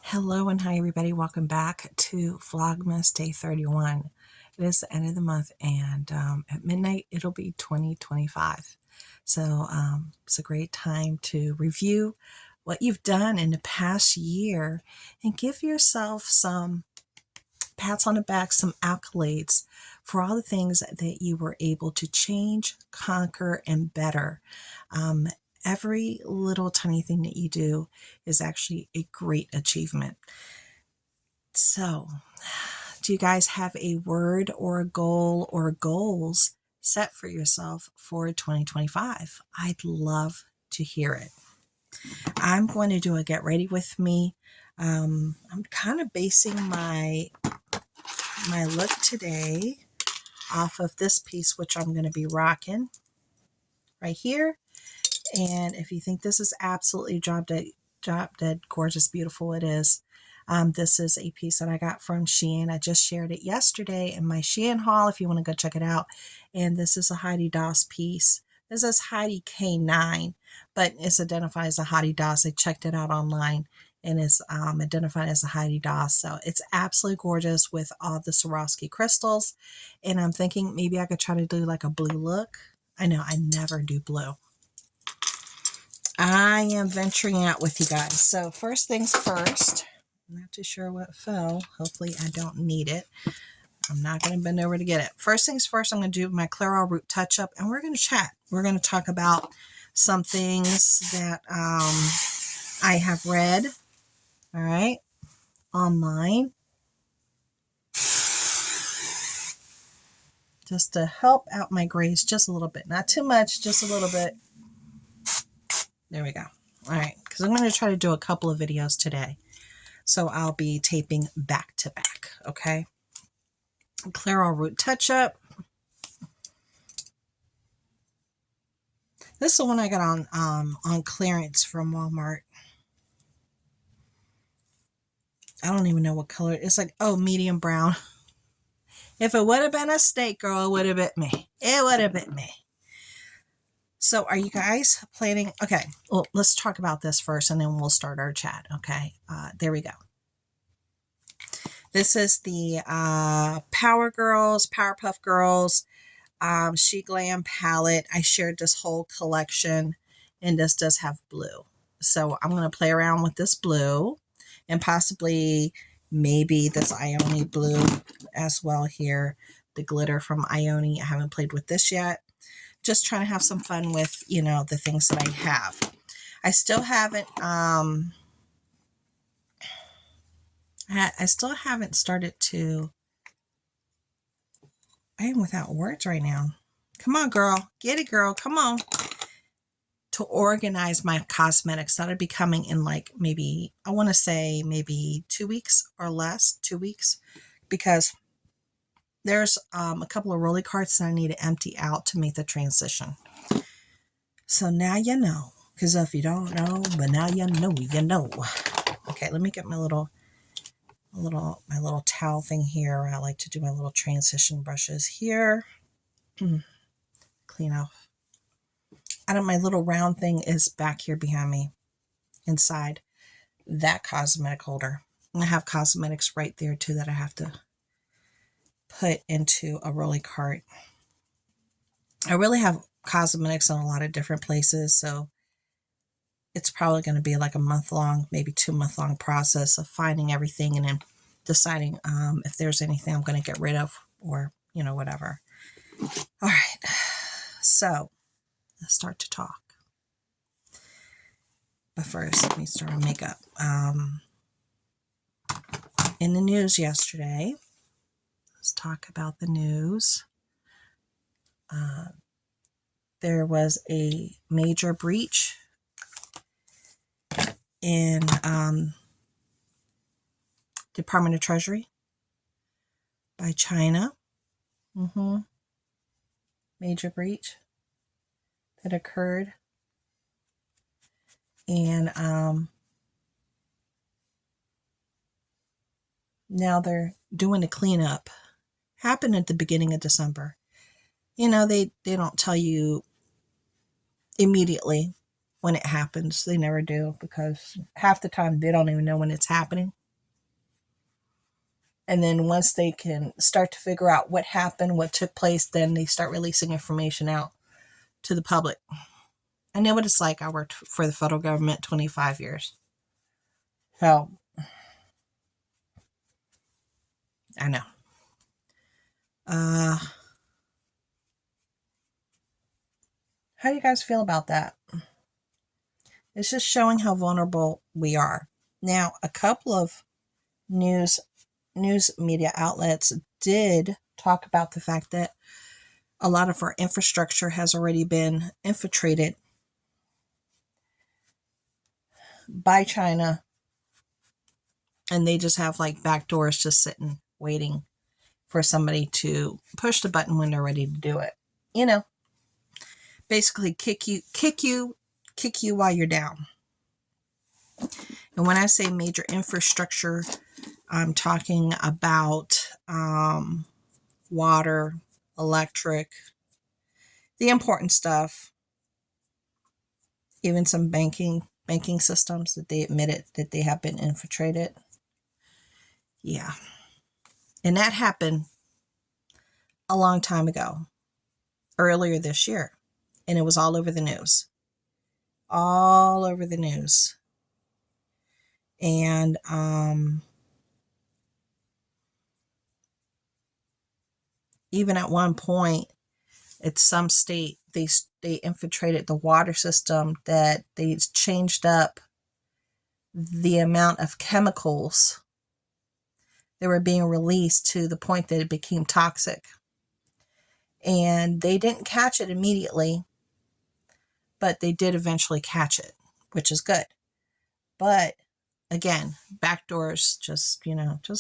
Hello and hi everybody, welcome back to Vlogmas Day 31. It is the end of the month and at midnight it'll be 2025. So it's a great time to review what you've done in the past year and give yourself some pats on the back, some accolades for all the things that you were able to change, conquer, and better. Every little tiny thing that you do is actually a great achievement. So, do you guys have a word or a goal or goals set for yourself for 2025? I'd love to hear it. I'm going to do a get ready with me. I'm kind of basing my look today off of this piece, which I'm going to be rocking right here. And if you think this is absolutely drop dead gorgeous, beautiful, it is. This is a piece that I got from Shein. I just shared it yesterday in my Shein haul if you want to go check it out. And this is a Heidi Daus piece. This is Heidi K9, but it's identified as a Heidi Daus. I checked it out online and it's identified as a Heidi Daus. So it's absolutely gorgeous with all the Swarovski crystals. And I'm thinking maybe I could try to do like a blue look. I know I never do blue. I am venturing out with you guys. So first things first, I'm not too sure what fell. Hopefully I don't need it. I'm not going to bend over to get it. First things first, I'm going to do my Clairol root touch up and we're going to chat. We're going to talk about some things that I have read, all right, online. Just to help out my grays just a little bit. Not too much, just a little bit. There we go. All right, because I'm going to try to do a couple of videos today. So I'll be taping back to back, okay? Clairol root touch up. This is the one I got on clearance from Walmart. I don't even know what color. It's like, oh, medium brown. If it would have been a steak girl, it would have been me. It would have been me. So are you guys planning? Okay, well, let's talk about this first and then we'll start our chat, okay? There we go. This is the Powerpuff Girls She Glam palette. I shared this whole collection and this does have blue. So I'm going to play around with this blue and possibly maybe this Ioni blue as well here. The glitter from Ioni. I haven't played with this yet. Just trying to have some fun with, you know, the things that I have. I still haven't, I still haven't started to, I am without words right now. Come on, girl. Get it, girl. Come on. To organize my cosmetics. That'll be coming in like maybe, I want to say maybe 2 weeks or less, 2 weeks. Because there's a couple of rolly carts that I need to empty out to make the transition. So now you know. Because if you don't know, but now you know, you know. Okay, let me get my little towel thing here. I like to do my little transition brushes here. Clean off. My little round thing is back here behind me, inside that cosmetic holder. I have cosmetics right there too that I have to put into a rolly cart. I really have cosmetics in a lot of different places, so it's probably going to be like a month-long, maybe 2-month-long process of finding everything and then deciding if there's anything I'm going to get rid of or, you know, whatever. All right, so let's start to talk. But first, let me start with makeup. In the news yesterday, let's talk about the news. There was a major breach in Department of Treasury by China. Major breach that occurred. And now they're doing a cleanup. Happened at the beginning of December. You know, they don't tell you immediately when it happens. They never do, because half the time they don't even know when it's happening. And then once they can start to figure out what happened, what took place, then they start releasing information out to the public. I know what it's like. I worked for the federal government 25 years. So I know. How do you guys feel about that? It's just showing how vulnerable we are. Now, a couple of news media outlets did talk about the fact that a lot of our infrastructure has already been infiltrated by China, and they just have like back doors just sitting waiting for somebody to push the button when they're ready to do it. You know, basically kick you while you're down. And when I say major infrastructure, I'm talking about water, electric, the important stuff, even some banking systems that they admitted that they have been infiltrated. Yeah. And that happened a long time ago, earlier this year. And it was all over the news. All over the news. And even at one point, at some state, they infiltrated the water system, that they changed up the amount of chemicals that were being released to the point that it became toxic. And they didn't catch it immediately, but they did eventually catch it, which is good. But again, backdoors, just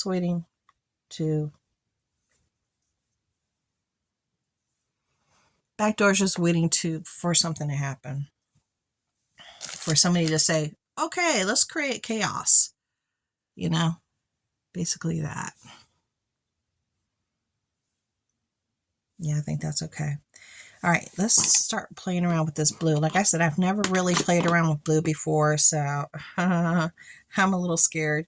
waiting to for something to happen, for somebody to say, okay, let's create chaos, basically that. Yeah, I think that's okay. All right, let's start playing around with this blue. Like I said, I've never really played around with blue before, so I'm a little scared,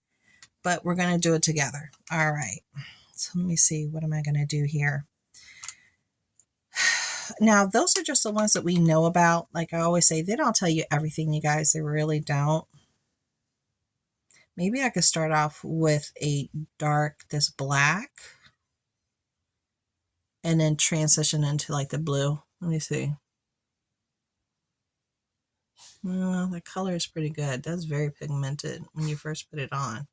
but we're going to do it together. All right, so let me see. What am I going to do here? Now, those are just the ones that we know about. Like I always say, they don't tell you everything, you guys. They really don't. Maybe I could start off with a dark, this black, and then transition into like the blue. Let me see. Well, the color is pretty good. That's very pigmented when you first put it on.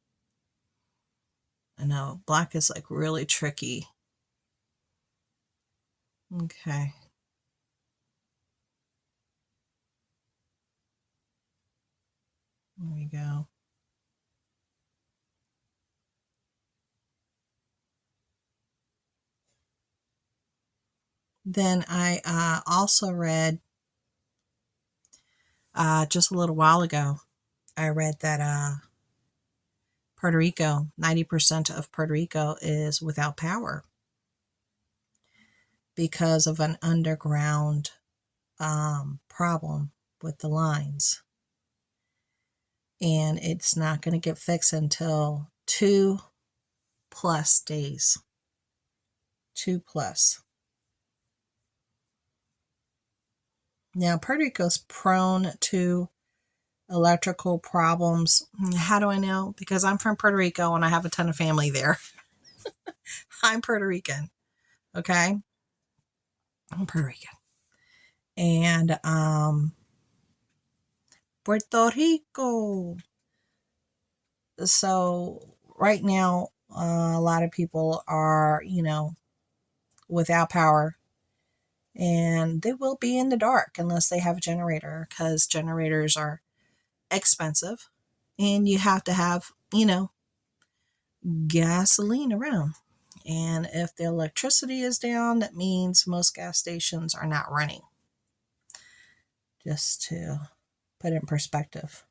I know, black is like really tricky. Okay. There we go. Then I also read, just a little while ago, I read that Puerto Rico, 90% of Puerto Rico is without power because of an underground problem with the lines. And it's not going to get fixed until 2+ days. 2+. Now, Puerto Rico's prone to electrical problems. How do I know? Because I'm from Puerto Rico and I have a ton of family there. I'm Puerto Rican. Okay? I'm Puerto Rican. And Puerto Rico. So right now, a lot of people are, without power, and they will be in the dark unless they have a generator, because generators are expensive and you have to have, gasoline around. And if the electricity is down, that means most gas stations are not running. Just to put it in perspective.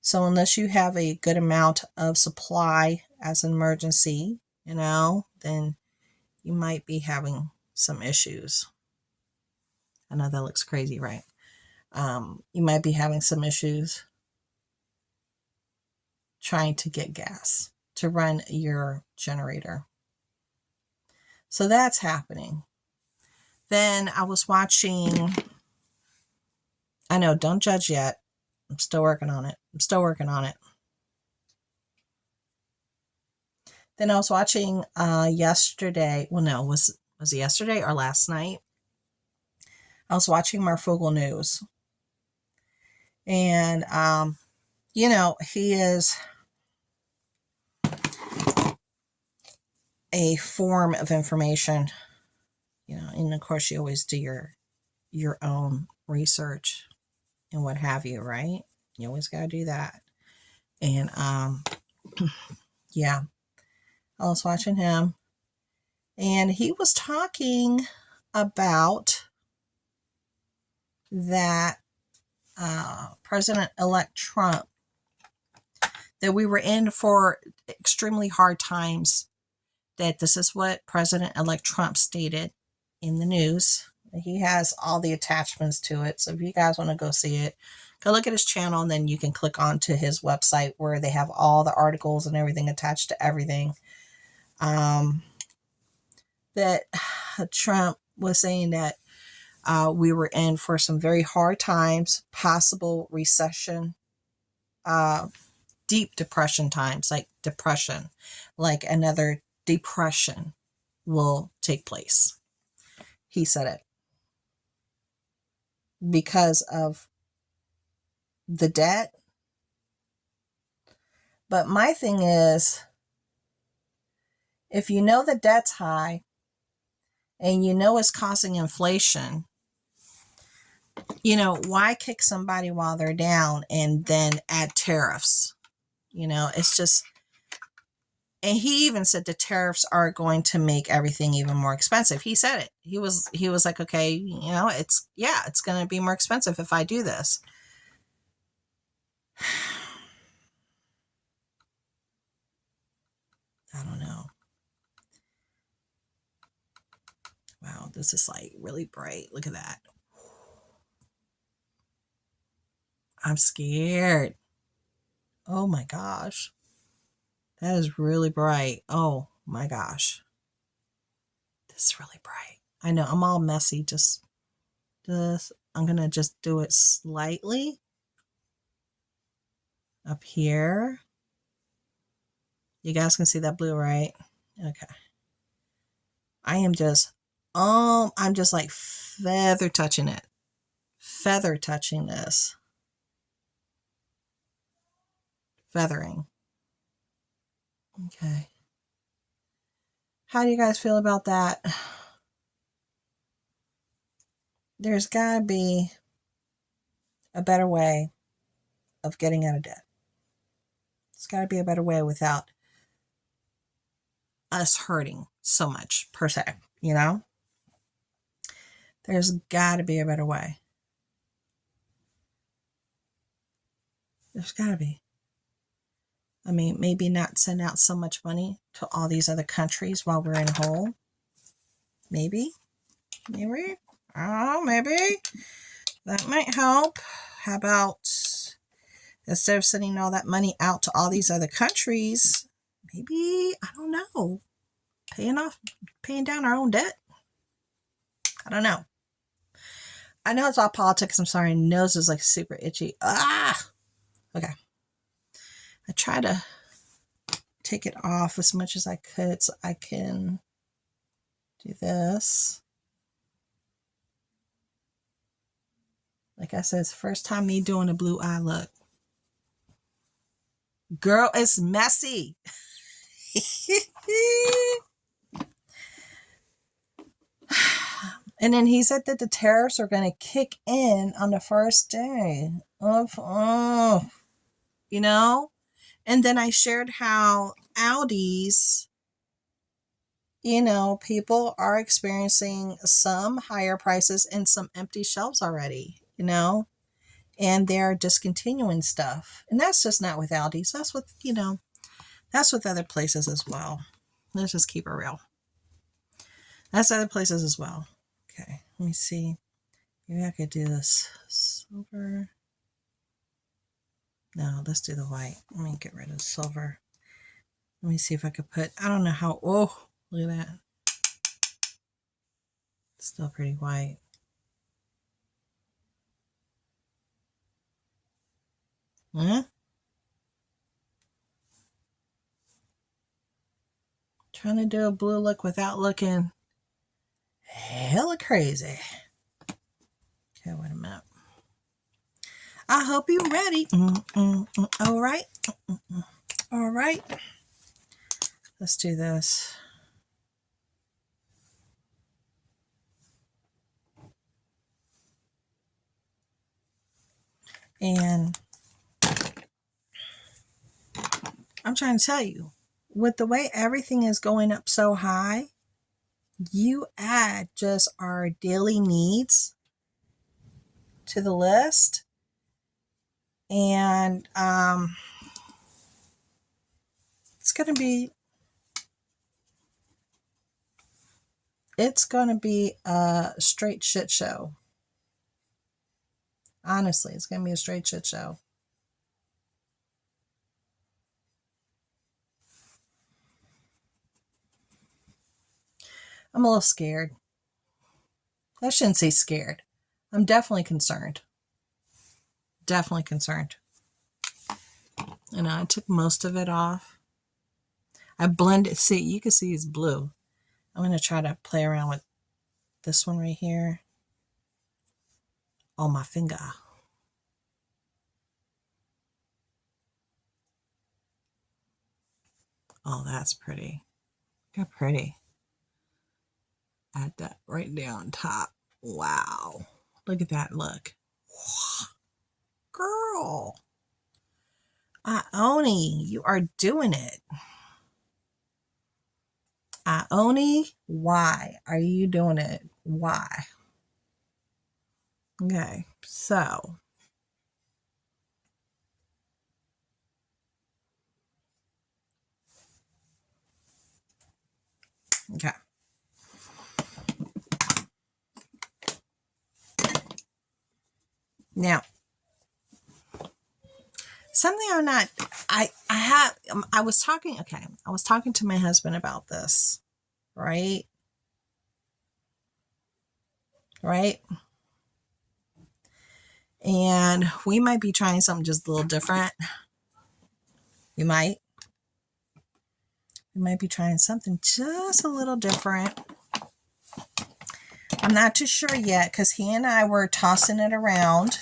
So unless you have a good amount of supply as an emergency, then you might be having some issues. I know that looks crazy, right? You might be having some issues trying to get gas to run your generator. So that's happening. Then I was watching, I know, don't judge yet. I'm still working on it. Then I was watching yesterday. Well, no, was it yesterday or last night? I was watching Marfugel News. And, he is a form of information, and of course you always do your own research and what have you, right? You always got to do that. And, yeah, I was watching him, and he was talking about that President-elect Trump, that we were in for extremely hard times, that this is what President-elect Trump stated in the news. He has all the attachments to it. So if you guys want to go see it, go look at his channel, and then you can click on to his website where they have all the articles and everything attached to everything. That Trump was saying that we were in for some very hard times, possible recession, deep depression times, like another depression will take place. He said it because of the debt. But my thing is, if you know the debt's high and you know it's causing inflation, why kick somebody while they're down and then add tariffs? It's just, and he even said the tariffs are going to make everything even more expensive. He said it. He was like, okay, it's going to be more expensive if I do this. I don't know. Wow, this is like really bright. Look at that. I'm scared. Oh my gosh. That is really bright. Oh my gosh. This is really bright. I know, I'm all messy. I'm going to just do it slightly up here. You guys can see that blue, right? Okay. I'm just like feather touching it. Feather touching this. Feathering. Okay. How do you guys feel about that? There's got to be a better way of getting out of debt. There's got to be a better way without us hurting so much, per se, There's got to be a better way. There's got to be. I mean, maybe not send out so much money to all these other countries while we're in a hole. Maybe. I don't know, maybe. That might help. How about, instead of sending all that money out to all these other countries, maybe, I don't know, paying down our own debt? I don't know. I know it's all politics. I'm sorry. My nose is like super itchy. Okay. I try to take it off as much as I could so I can do this. Like I said, it's the first time me doing a blue eye look. Girl, it's messy. And then he said that the tariffs are going to kick in on the first day of, And then I shared how Audi's, people are experiencing some higher prices and some empty shelves already, and they're discontinuing stuff. And that's just not with Aldi's. That's with, that's with other places as well. Let's just keep it real. That's other places as well. Okay, let me see. Maybe I could do this silver. No, let's do the white. Let me get rid of the silver. Let me see if I could put, I don't know how, oh, look at that. It's still pretty white. Huh? Trying to do a blue look without looking hella crazy. Okay, wait a minute. I hope you're ready. All right. All right. Let's do this. And I'm trying to tell you, with the way everything is going up so high, you add just our daily needs to the list. And it's going to be a straight shit show. Honestly, it's going to be a straight shit show. I'm a little scared. I shouldn't say scared. I'm definitely concerned. Definitely concerned. And I took most of it off. I blended. See, you can see it's blue. I'm going to try to play around with this one right here on my finger. Oh, that's pretty. Look how pretty. Add that right there on top. Wow. Look at that look. Girl. Ione, you are doing it. Ione, why are you doing it? Why? Okay, so okay. Now, something I was talking to my husband about this, right? Right? And we might be trying something just a little different. We might be trying something just a little different. I'm not too sure yet because he and I were tossing it around.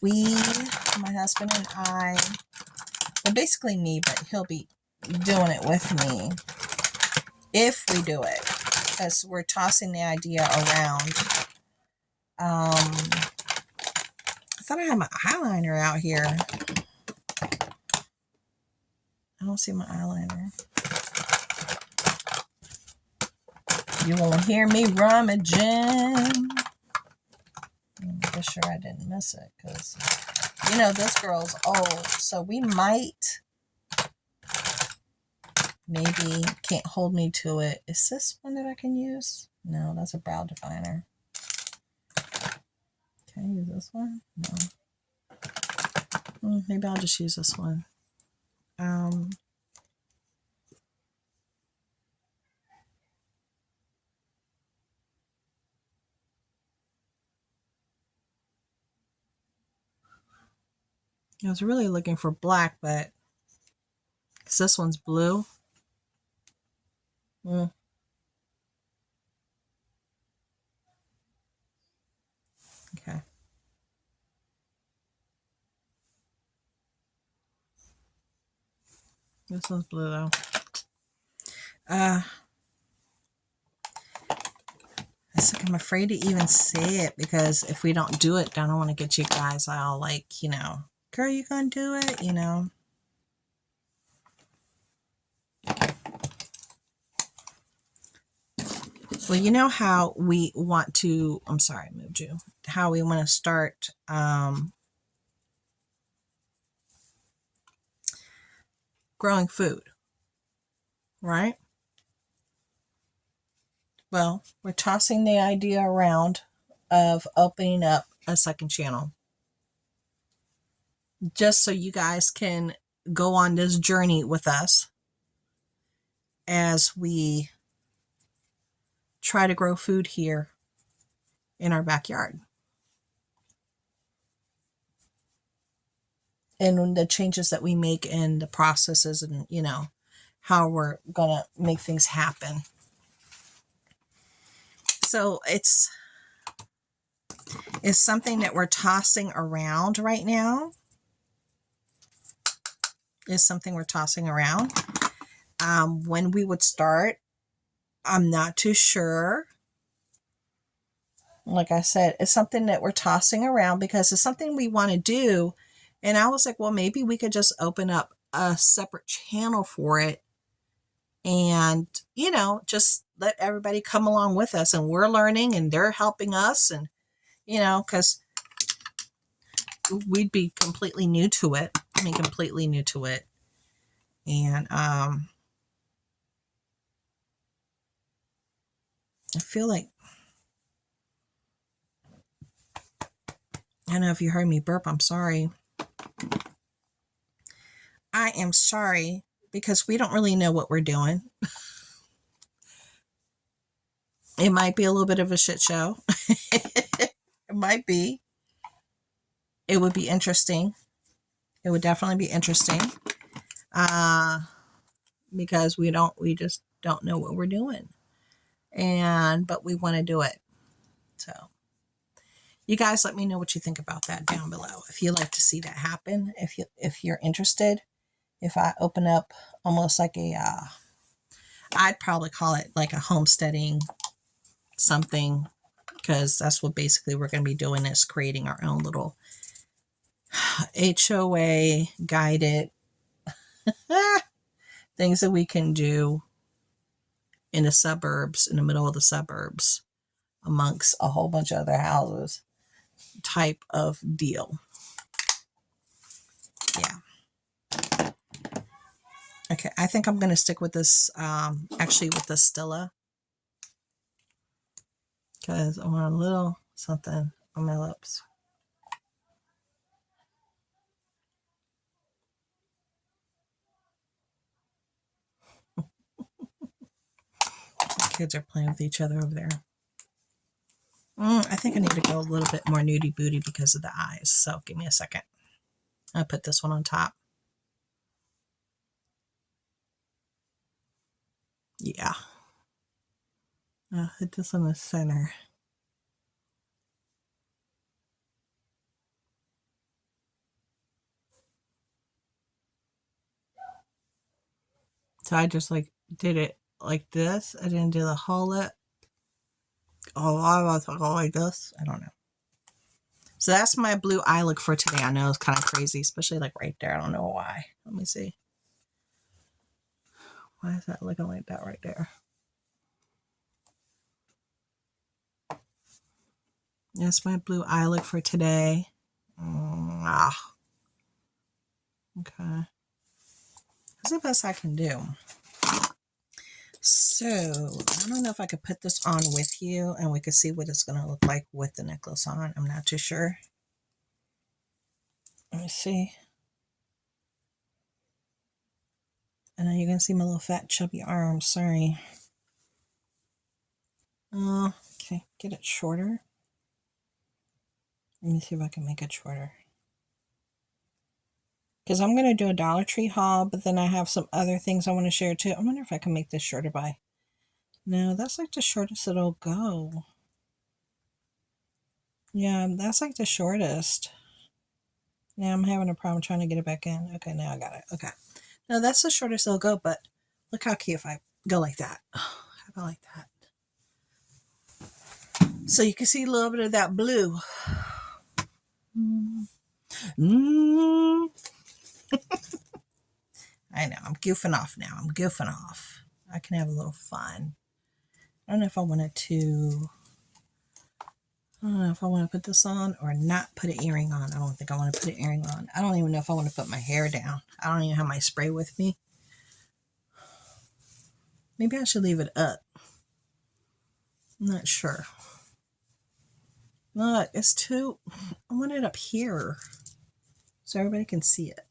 My husband and I, well, basically me, but he'll be doing it with me if we do it, because we're tossing the idea around. I thought I had my eyeliner out here. I don't see my eyeliner. You won't hear me rummaging. I'm just sure I didn't miss it, because this girl's old, so we might maybe can't hold me to it. Is this one that I can use? No, that's a brow definer. Can I use this one? No. Maybe I'll just use this one. I was really looking for black, but because this one's blue. Okay. This one's blue though. I'm afraid to even say it, because if we don't do it, then I don't want to get you guys all like, girl, you gonna do it, Well, you know how we want to, I'm sorry, I moved you, how we want to start growing food, right? Well, we're tossing the idea around of opening up a second channel, just so you guys can go on this journey with us as we try to grow food here in our backyard. And the changes that we make in the processes and, how we're going to make things happen. So it's something that we're tossing around right now. When we would start, I'm not too sure. Like I said, it's something that we're tossing around because it's something we want to do. And I was like, well, maybe we could just open up a separate channel for it and, just let everybody come along with us. And we're learning and they're helping us. And, because we'd be completely new to it. Completely new to it. And I feel like, I don't know if you heard me burp. I'm sorry. I am sorry because we don't really know what we're doing. It might be a little bit of a shit show. It might be. It would be interesting. It would definitely be interesting. Because we just don't know what we're doing. But we want to do it. So you guys let me know what you think about that down below. If you'd like to see that happen, if you're interested, if I open up almost like I'd probably call it like a homesteading something, because that's what basically we're going to be doing, is creating our own little HOA guided things that we can do in the suburbs, in the middle of the suburbs, amongst a whole bunch of other houses type of deal. Yeah. Okay, I think I'm going to stick with this, actually with the Stella, because I want a little something on my lips. The kids are playing with each other over there. I think I need to go a little bit more nudie booty because of the eyes. So give me a second. I'll put this one on top. Yeah. I'll hit this in the center. So I just did it like this. I didn't do the whole lip. Oh, I was go like this. I don't know. So that's my blue eye look for today. I know it's kind of crazy, especially right there. I don't know why. Let me see. Why is that looking like that right there? That's my blue eye look for today. Okay. That's the best I can do. So I don't know if I could put this on with you and we could see what it's going to look like with the necklace on. I'm not too sure. Let me see. I know you're going to see my little fat chubby arms. Sorry. Okay, get it shorter. Let me see if I can make it shorter. Because I'm going to do a Dollar Tree haul, but then I have some other things I want to share too. I wonder if I can make this shorter by... No, that's like the shortest it'll go. Yeah, that's like the shortest. Now I'm having a problem trying to get it back in. Okay, now I got it. Okay. No, that's the shortest it'll go, but look how cute if I go like that. How about like that? So you can see a little bit of that blue. I know, I'm goofing off now. I'm goofing off. I can have a little fun. I don't know if I wanted to... I don't know if I want to put this on or not put an earring on. I don't think I want to put an earring on. I don't even know if I want to put my hair down. I don't even have my spray with me. Maybe I should leave it up. I'm not sure. Look, it's too, I want it up here so everybody can see it.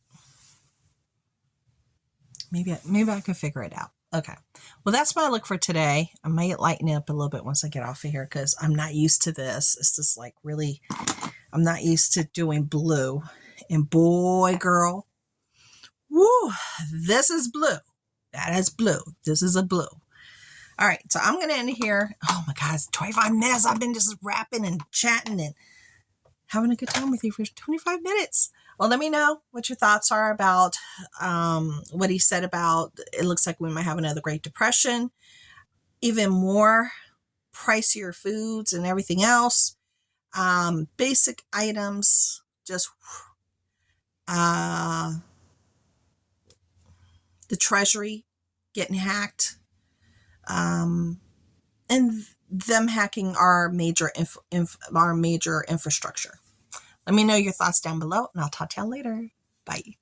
Maybe I can figure it out. Okay. Well, that's my look for today. I might lighten it up a little bit once I get off of here because I'm not used to this. It's just like really, I'm not used to doing blue. And boy, girl, woo, this is blue. That is blue. This is a blue. All right. So I'm going to end here. Oh my God, it's 25 minutes. I've been just rapping and chatting and having a good time with you for 25 minutes. Well, let me know what your thoughts are about what he said about it looks like we might have another Great Depression, even more pricier foods and everything else. Basic items, just the Treasury getting hacked, and them hacking our major infrastructure. Let me know your thoughts down below, and I'll talk to y'all later. Bye.